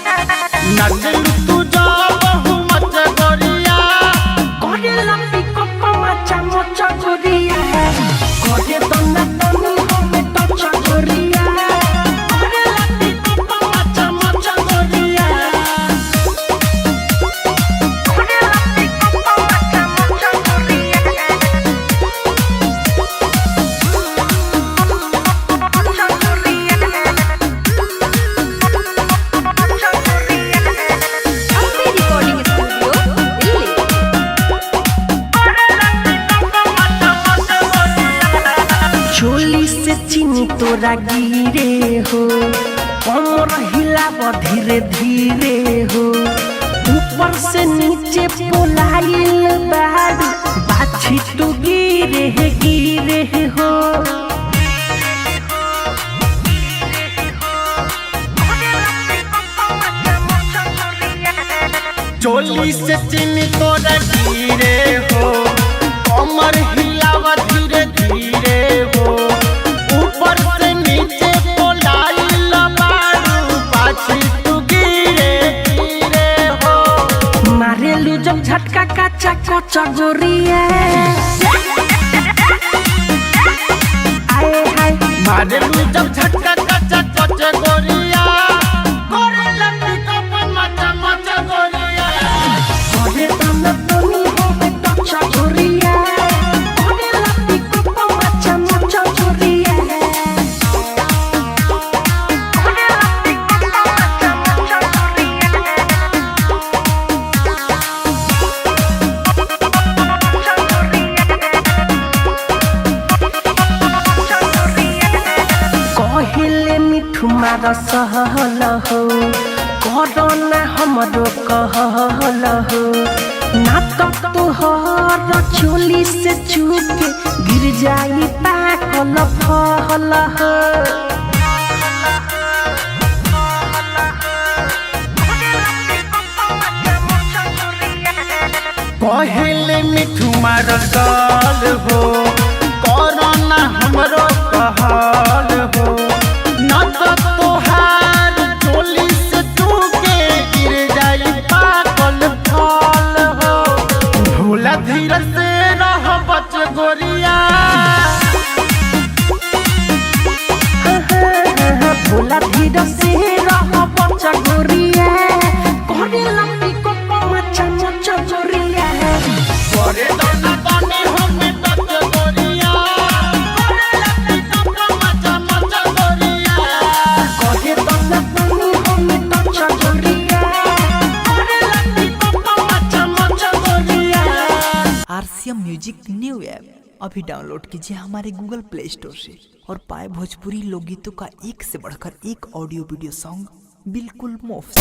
नचल तू जा बहु मच गोरिया कोरे लंबी कोप मचा मचा गोरिया कोरे तन्ना तन्नी होमे टचा गोरिया कोरे लंबी कोप मचा मचा गोरिया कोरे लंबी कोप मचा मचा गोरिया मचा गोरिया अपनी रिकॉर्डिंग स्टूडियो दिल्ली। चोली से चीनी तोरा गिरे हो कमर हिलाव धीरे धीरे हो ऊपर से नीचे पोलाइल बारू बाछी तू गिरे हो चोली से चीनी तोरा गिरे हो कमर हिलावा धीरे धीरे हो ऊपर से नीचे पोलाइल बारू पाछी तू गिरे हो मारेलू जब झटका काचा कोचा गोरिया आए हाय मारेलू जब झटका कच्चा कच्चा गोरिया गोरे लंबी कपन मचा मचा गोरिया कोरे तन्ना तन्नी होमे टचा गोरिया कोरे लंबी कोप मचा मचा गोरिया कोरे लंबी कोप मचा मचा गोरिया कहिले मिठू मार सहल हो करना हमरो कहल हो ना तो तोहर चोली से चुके गिर जाई पाकल फल हो पहले मिठू मारल हो कोरोना हमरो कहल हो न तो तोहार चोली से चूके गिर जाई पाकल फल हो भोला धीरे से रह बच गोरिया भोला धीरे से रह बच्चा गोरिया कोरे लंबी कोप मचा मचा गोरिया करे दोना तनी हमें टच गोरिया करे लंबी कपड़ा मचा मचा गोरिया कोरे तन्ना तन्नी होमे टचा गोरिया कोरे लंबी कोप मचा मचा गोरिया आरसीएम म्यूजिक न्यू ऐप अभी डाउनलोड कीजिए हमारे गूगल प्ले स्टोर से और पाए भोजपुरी लोकगीतों का एक से बढ़कर एक ऑडियो वीडियो सॉन्ग बिल्कुल मुफ्त।